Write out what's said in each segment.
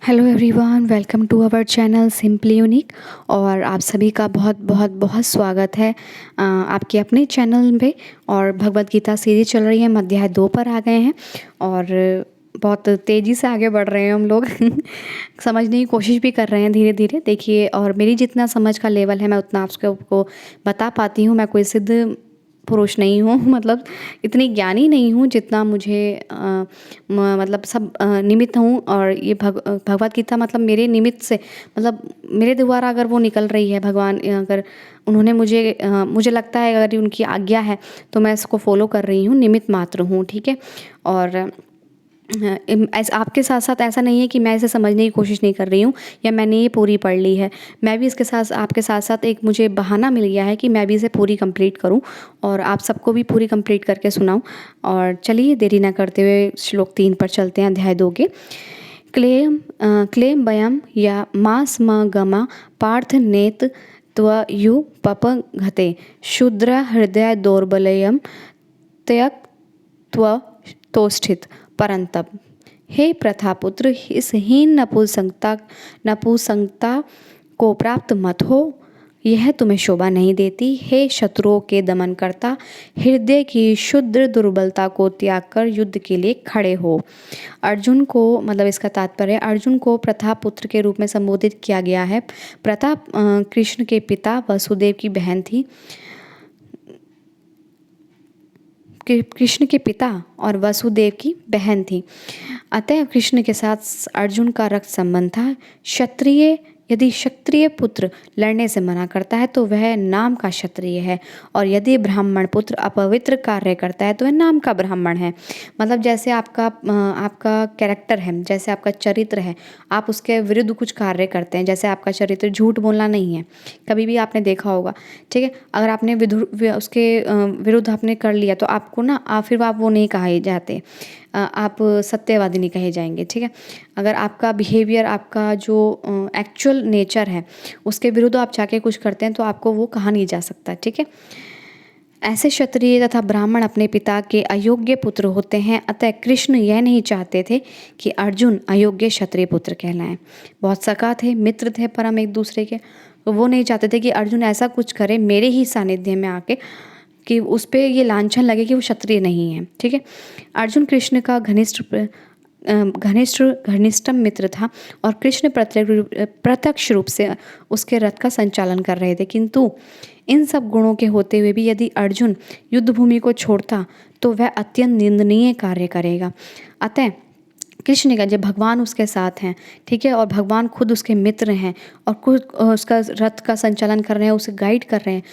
Hello everyone, welcome to our channel simply unique. और आप सभी का बहुत बहुत बहुत स्वागत है आपके अपने चैनल पे। और भगवत गीता सीरीज चल रही है, हम अध्याय 2 पर आ गए हैं और बहुत तेज़ी से आगे बढ़ रहे हैं हम लोग समझने की कोशिश भी कर रहे हैं धीरे धीरे। देखिए, और मेरी जितना समझ का लेवल है मैं उतना आपको बता पाती हूँ। मैं कोई सिद्ध पुरुष नहीं हूँ मतलब इतनी ज्ञानी नहीं हूँ जितना मुझे मतलब सब निमित्त हूँ। और ये भगवत गीता मतलब मेरे निमित्त से, मतलब मेरे द्वारा अगर वो निकल रही है, भगवान अगर उन्होंने मुझे लगता है अगर उनकी आज्ञा है तो मैं इसको फॉलो कर रही हूँ, निमित्त मात्र हूँ। ठीक है। और ऐसा आपके साथ साथ ऐसा नहीं है कि मैं इसे समझने की कोशिश नहीं कर रही हूँ या मैंने ये पूरी पढ़ ली है। मैं भी इसके साथ आपके साथ साथ एक मुझे बहाना मिल गया है कि मैं भी इसे पूरी कंप्लीट करूँ और आप सबको भी पूरी कंप्लीट करके सुनाऊँ। और चलिए देरी ना करते हुए श्लोक 3 पर चलते हैं, अध्याय 2 के। क्लेम वयम या मा स्म गमा पार्थ नेत त्वयु पपघते शूद्र हृदय दौर्बल्यम त्यक त्वतोष्ठित परंतप। हे प्रथापुत्र, इस हीन नपुंसकता को प्राप्त मत हो, यह तुम्हें शोभा नहीं देती। हे शत्रुओं के दमन करता, हृदय की शुद्र दुर्बलता को त्याग कर युद्ध के लिए खड़े हो। अर्जुन को, मतलब इसका तात्पर्य, अर्जुन को प्रथापुत्र के रूप में संबोधित किया गया है। प्रथा कृष्ण के पिता वसुदेव की बहन थी। कृष्ण के पिता और वसुदेव की बहन थी, अतः कृष्ण के साथ अर्जुन का रक्त संबंध था। यदि क्षत्रिय पुत्र लड़ने से मना करता है तो वह नाम का क्षत्रिय है, और यदि ब्राह्मण पुत्र अपवित्र कार्य करता है तो वह नाम का ब्राह्मण है। मतलब जैसे आपका कैरेक्टर है, जैसे आपका चरित्र है, आप उसके विरुद्ध कुछ कार्य करते हैं। जैसे आपका चरित्र झूठ बोलना नहीं है, कभी भी आपने देखा होगा। ठीक है। अगर आपने उसके विरुद्ध आपने कर लिया तो आपको ना फिर आप वो नहीं कहे जाते, आप सत्यवादी नहीं कहे जाएंगे। ठीक है। अगर आपका बिहेवियर, आपका जो एक्चुअल नेचर है, उसके विरुद्ध आप जाके कुछ करते हैं तो आपको वो कहा नहीं जा सकता। ठीक है। ऐसे क्षत्रिय तथा ब्राह्मण अपने पिता के अयोग्य पुत्र होते हैं, अतः कृष्ण यह नहीं चाहते थे कि अर्जुन अयोग्य क्षत्रिय पुत्र कहलाएं। बहुत सखा थे, मित्र थे परम एक दूसरे के, तो वो नहीं चाहते थे कि अर्जुन ऐसा कुछ करे मेरे ही सानिध्य में आके कि उस पर ये लांछन लगे कि वो क्षत्रिय नहीं है। ठीक है। अर्जुन कृष्ण का घनिष्ठतम मित्र था और कृष्ण प्रत्यक्ष रूप से उसके रथ का संचालन कर रहे थे। किंतु इन सब गुणों के होते हुए भी यदि अर्जुन युद्ध भूमि को छोड़ता तो वह अत्यंत निंदनीय कार्य करेगा। अतः कृष्ण का, जब भगवान उसके साथ हैं, ठीक है, और भगवान खुद उसके मित्र हैं और खुद उसका रथ का संचालन कर रहे हैं, उसे गाइड कर रहे हैं,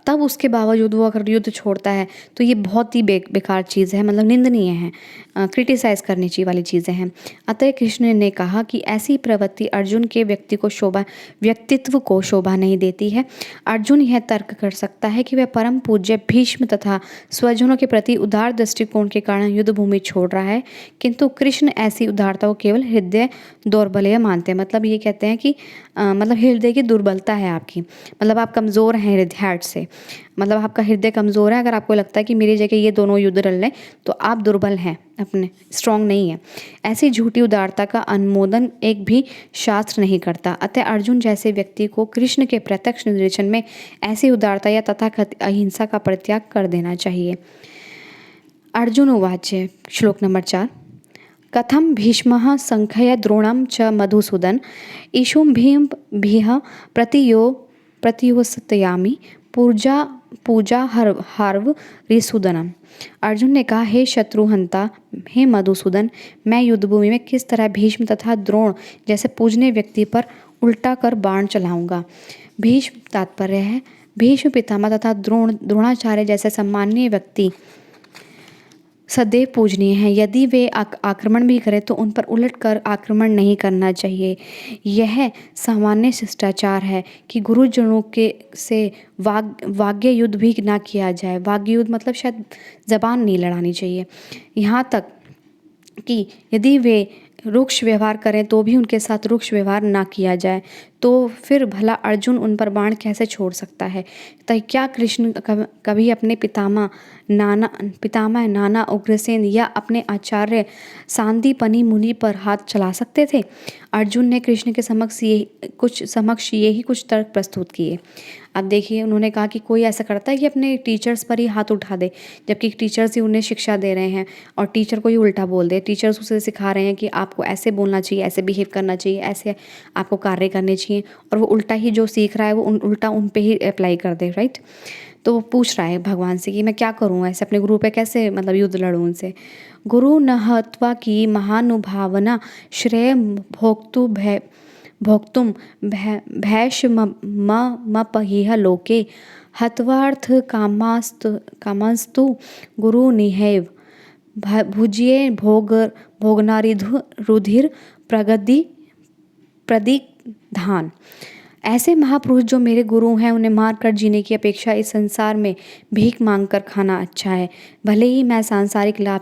तब उसके बावजूद वो अगर युद्ध छोड़ता है तो ये बहुत ही बेकार चीज़ है, मतलब निंदनीय है, क्रिटिसाइज़ करने चाहिए वाली चीज़ें हैं। अतः कृष्ण ने कहा कि ऐसी प्रवृत्ति अर्जुन के व्यक्तित्व को शोभा नहीं देती है। अर्जुन यह तर्क कर सकता है कि वह परम पूज्य भीष्म तथा स्वजनों के प्रति उदार दृष्टिकोण के कारण युद्ध भूमि छोड़ रहा है, किंतु कृष्ण ऐसी उदारता को केवल हृदय दौर्बल्य मानते हैं। मतलब ये कहते हैं कि मतलब हृदय की दुर्बलता है आपकी, मतलब आप कमज़ोर हैं हृदय से, मतलब आपका हृदय कमज़ोर है। अगर आपको लगता है कि मेरी जगह ये दोनों युद्ध लड़ लें तो आप दुर्बल हैं, अपने स्ट्रांग नहीं है। ऐसी झूठी उदारता का अनुमोदन एक भी शास्त्र नहीं करता। अतः अर्जुन जैसे व्यक्ति को कृष्ण के प्रत्यक्ष निर्देशन में ऐसी उदारता या तथाकथित अहिंसा का परित्याग कर देना चाहिए। अर्जुन उवाच, श्लोक नंबर 4। कथम भीष्मः संख्य द्रोणं च मधुसूदन इषुम्भिः प्रतियोत्स्यामि पूजा हर्व रिसूदनम। अर्जुन ने कहा, हे शत्रुहंता, हे मधुसूदन, मैं युद्धभूमि में किस तरह भीष्म तथा द्रोण जैसे पूजनीय व्यक्ति पर उल्टा कर बाण चलाऊंगा। भीष्म तात्पर्य है भीष्म पितामह तथा द्रोणाचार्य जैसे सम्माननीय व्यक्ति सदैव पूजनीय हैं। यदि वे आक्रमण भी करें तो उन पर उलट कर आक्रमण नहीं करना चाहिए। यह सामान्य शिष्टाचार है कि गुरुजनों के से वाग्य युद्ध भी ना किया जाए। वाग्य युद्ध मतलब शायद जबान नहीं लड़ानी चाहिए। यहाँ तक कि यदि वे रुक्ष व्यवहार करें तो भी उनके साथ रुक्ष व्यवहार ना किया जाए, तो फिर भला अर्जुन उन पर बाण कैसे छोड़ सकता है। तो क्या कृष्ण कभी अपने पितामह नाना उग्रसेन या अपने आचार्य सांदीपनि मुनि पर हाथ चला सकते थे। अर्जुन ने कृष्ण के समक्ष यही कुछ तर्क प्रस्तुत किए। अब देखिए, उन्होंने कहा कि कोई ऐसा करता है कि अपने टीचर्स पर ही हाथ उठा दे, जबकि टीचर्स ही उन्हें शिक्षा दे रहे हैं और टीचर को ही उल्टा बोल दे। टीचर्स उसे सिखा रहे हैं कि आपको ऐसे बोलना चाहिए, ऐसे बिहेव करना चाहिए, ऐसे आपको कार्य करने चाहिए, और वो उल्टा ही जो सीख रहा है वो उल्टा उन पे ही अप्लाई कर दे, राइट। तो वो पूछ रहा है भगवान से कि मैं क्या करूँ, ऐसे अपने गुरु पे कैसे मतलब युद्ध लड़ूँ उनसे। गुरु न हत्वा की महानुभावना श्रेय भोक्तुम भैषमपहिह लोके हत्वार्थ कामस्तु गुरु निहैव भुज्ये भोगनारिधु रुधिर प्रगति प्रदिग्धान। ऐसे महापुरुष जो मेरे गुरु हैं, उन्हें मार कर जीने की अपेक्षा इस संसार में भीख मांग कर खाना अच्छा है। भले ही मैं सांसारिक लाभ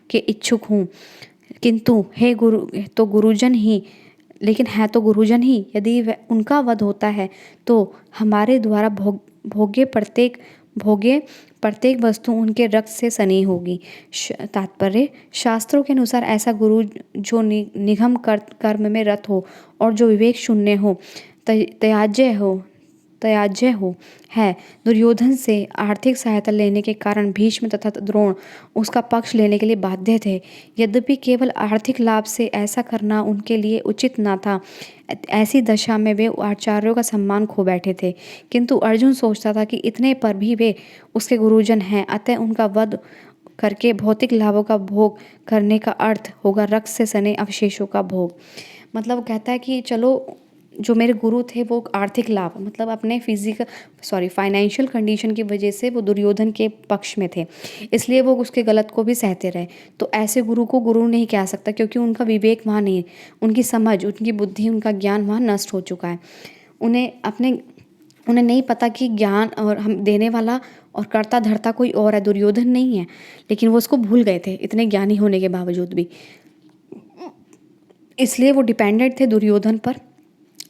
के इच्छुक हूँ, किंतु हे गुरु तो गुरुजन ही लेकिन है तो गुरुजन ही। यदि उनका वध होता है तो हमारे द्वारा भोगे प्रत्येक वस्तु उनके रक्त से सनी होगी। तात्पर्य, शास्त्रों के अनुसार ऐसा गुरु जो निगम कर्म में रत हो और जो विवेक शून्य हो, त्याज्य हो है। दुर्योधन से आर्थिक सहायता लेने के कारण भीष्म तथा द्रोण उसका पक्ष लेने के लिए बाध्य थे। यद्यपि केवल आर्थिक लाभ से ऐसा करना उनके लिए उचित न था। ऐसी दशा में वे आचार्यों का सम्मान खो बैठे थे, किंतु अर्जुन सोचता था कि इतने पर भी वे उसके गुरुजन हैं, अतः उनका वध करके भौतिक लाभों का भोग करने का अर्थ होगा रक्त से सने अवशेषों का भोग। मतलब कहता है कि चलो, जो मेरे गुरु थे वो आर्थिक लाभ मतलब अपने फाइनेंशियल कंडीशन की वजह से वो दुर्योधन के पक्ष में थे, इसलिए वो उसके गलत को भी सहते रहे। तो ऐसे गुरु को गुरु नहीं कह सकता, क्योंकि उनका विवेक वहाँ नहीं, उनकी समझ, उनकी बुद्धि, उनका ज्ञान वहाँ नष्ट हो चुका है। उन्हें नहीं पता कि ज्ञान और हम देने वाला और कर्ता धर्ता कोई और है, दुर्योधन नहीं है। लेकिन वो उसको भूल गए थे इतने ज्ञानी होने के बावजूद भी, इसलिए वो डिपेंडेंट थे दुर्योधन पर,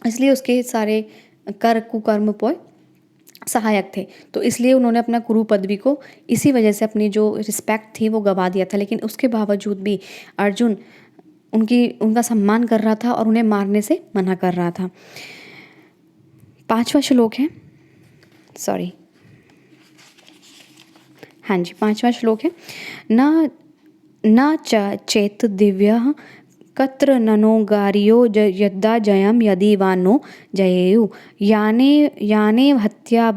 इसलिए उसके सारे कुकर्म पर सहायक थे। तो इसलिए उन्होंने अपना गुरु पदवी को इसी वजह से अपनी जो रिस्पेक्ट थी वो गवा दिया था। लेकिन उसके बावजूद भी अर्जुन उनका सम्मान कर रहा था और उन्हें मारने से मना कर रहा था। 5वां श्लोक है, हाँ जी, 5वां श्लोक है। न चेत दिव्यः कत्र ननोगार्यो यद्दा जयम यदि वा नो जयेयु याने हत्या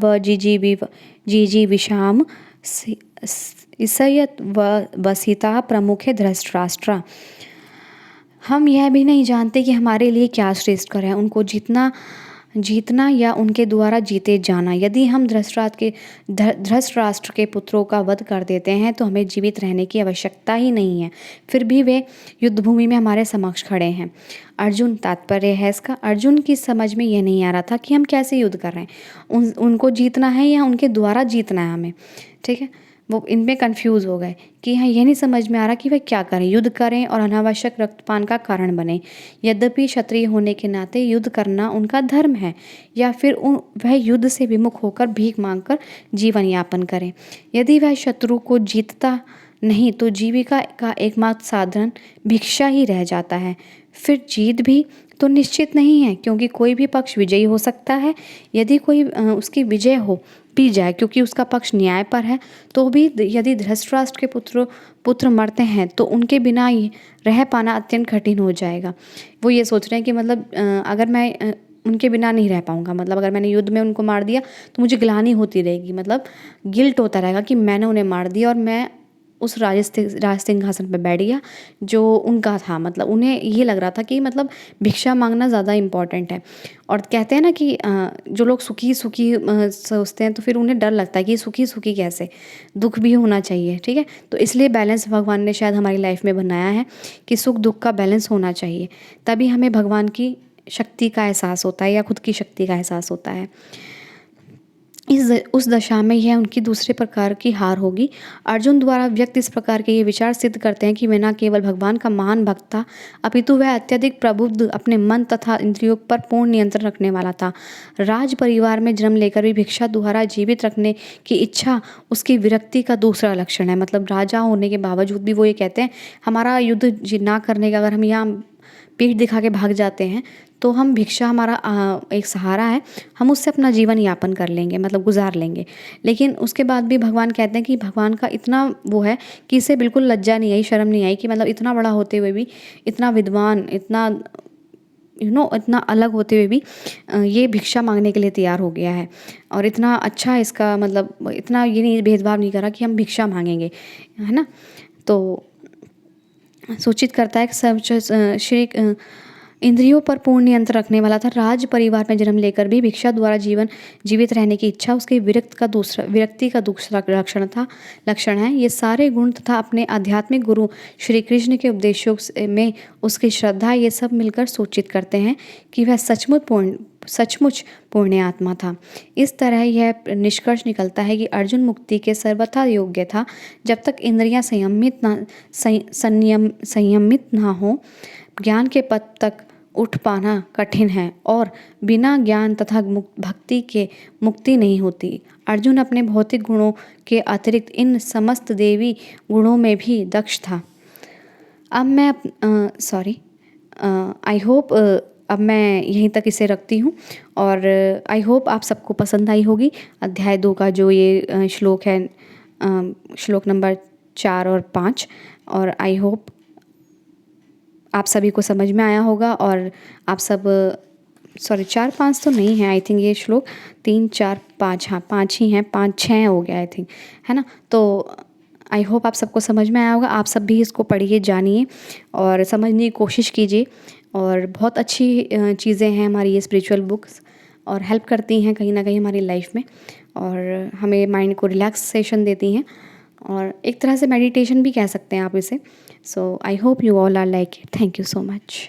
जिजीविषाम इसयत वसिता प्रमुखे धृतराष्ट्रा। हम यह भी नहीं जानते कि हमारे लिए क्या श्रेष्ठकर है, उनको जीतना या उनके द्वारा जीते जाना। यदि हम धृतराष्ट्र के पुत्रों का वध कर देते हैं तो हमें जीवित रहने की आवश्यकता ही नहीं है, फिर भी वे युद्धभूमि में हमारे समक्ष खड़े हैं। अर्जुन, तात्पर्य है इसका, अर्जुन की समझ में यह नहीं आ रहा था कि हम कैसे युद्ध कर रहे हैं, उनको जीतना है या उनके द्वारा जीतना है हमें, ठीक है। वो इनमें कंफ्यूज हो गए कि हाँ, यह नहीं समझ में आ रहा कि वे क्या करें, युद्ध करें और अनावश्यक रक्तपान का कारण बने। यद्यपि क्षत्रिय होने के नाते युद्ध करना उनका धर्म है, या फिर वह युद्ध से विमुख होकर भीख मांगकर जीवन यापन करें। यदि वह शत्रु को जीतता नहीं तो जीविका का एकमात्र साधन भिक्षा ही रह जाता है। फिर जीत भी तो निश्चित नहीं है, क्योंकि कोई भी पक्ष विजयी हो सकता है। यदि कोई उसकी विजय हो भी जाए क्योंकि उसका पक्ष न्याय पर है, तो भी यदि धृतराष्ट्र के पुत्र मरते हैं तो उनके बिना रह पाना अत्यंत कठिन हो जाएगा। वो ये सोच रहे हैं कि मतलब अगर मैं उनके बिना नहीं रह पाऊंगा, मतलब अगर मैंने युद्ध में उनको मार दिया तो मुझे ग्लानि होती रहेगी, मतलब गिल्ट होता रहेगा कि मैंने उन्हें मार दिया और मैं उस राज सिंहासन पर बैठ गया जो उनका था। मतलब उन्हें ये लग रहा था कि मतलब भिक्षा मांगना ज़्यादा इम्पॉर्टेंट है। और कहते हैं ना कि जो लोग सुखी सोचते हैं तो फिर उन्हें डर लगता है कि सुखी कैसे, दुख भी होना चाहिए, ठीक है। तो इसलिए बैलेंस भगवान ने शायद हमारी लाइफ में बनाया है कि सुख दुख का बैलेंस होना चाहिए, तभी हमें भगवान की शक्ति का एहसास होता है या खुद की शक्ति का एहसास होता है। उस दशा में यह उनकी दूसरे प्रकार की हार होगी। अर्जुन द्वारा व्यक्त इस प्रकार के ये विचार सिद्ध करते हैं कि वह न केवल भगवान का महान भक्त था, अपितु वह अत्यधिक प्रबुद्ध, अपने मन तथा इंद्रियों पर पूर्ण नियंत्रण रखने वाला था। राज परिवार में जन्म लेकर भी भिक्षा द्वारा जीवित रखने की इच्छा उसकी विरक्ति का दूसरा लक्षण है। मतलब राजा होने के बावजूद भी वो ये कहते हैं, हमारा युद्ध ना करने का, अगर हम यहाँ पीठ दिखा के भाग जाते हैं तो हम भिक्षा हमारा एक सहारा है, हम उससे अपना जीवन यापन कर लेंगे, मतलब गुजार लेंगे। लेकिन उसके बाद भी भगवान कहते हैं कि भगवान का इतना वो है कि इसे बिल्कुल लज्जा नहीं आई, शर्म नहीं आई कि मतलब इतना बड़ा होते हुए भी, इतना विद्वान, इतना इतना अलग होते हुए भी ये भिक्षा मांगने के लिए तैयार हो गया है। और इतना अच्छा इसका मतलब इतना ये नहीं भेदभाव नहीं करा कि हम भिक्षा मांगेंगे, है ना। तो सूचित करता है कि श्री इंद्रियों पर पूर्ण नियंत्रण रखने वाला था। राज परिवार में जन्म लेकर भी भिक्षा द्वारा जीवित रहने की इच्छा उसके विरक्ति का दूसरा लक्षण है। ये सारे गुण तथा अपने आध्यात्मिक गुरु श्री कृष्ण के उपदेशों में उसकी श्रद्धा, ये सब मिलकर सूचित करते हैं कि वह सचमुच पुण्य आत्मा था। इस तरह यह निष्कर्ष निकलता है कि अर्जुन मुक्ति के सर्वथा योग्य था। जब तक इंद्रियां संयमित ना हो, ज्ञान के पथ तक उठ पाना कठिन है और बिना ज्ञान तथा भक्ति के मुक्ति नहीं होती। अर्जुन अपने भौतिक गुणों के अतिरिक्त इन समस्त देवी गुणों में भी दक्ष था। अब मैं आई होप अब मैं यहीं तक इसे रखती हूँ और आई होप आप सबको पसंद आई होगी। अध्याय 2 का जो ये श्लोक है, श्लोक नंबर 4 और 5, और आई होप आप सभी को समझ में आया होगा। और आप सब 4-5 तो नहीं है, आई थिंक ये श्लोक 3, 4, 5, हाँ 5 ही हैं, 5-6 हो गया आई थिंक, है ना। तो आई होप आप सबको समझ में आया होगा। आप सब भी इसको पढ़िए, जानिए और समझने की कोशिश कीजिए। और बहुत अच्छी चीज़ें हैं हमारी ये स्पिरिचुअल बुक्स, और हेल्प करती हैं कहीं ना कहीं हमारी लाइफ में, और हमें माइंड को रिलैक्सेशन देती हैं, और एक तरह से मेडिटेशन भी कह सकते हैं आप इसे। So I hope you all are like it. Thank you so much.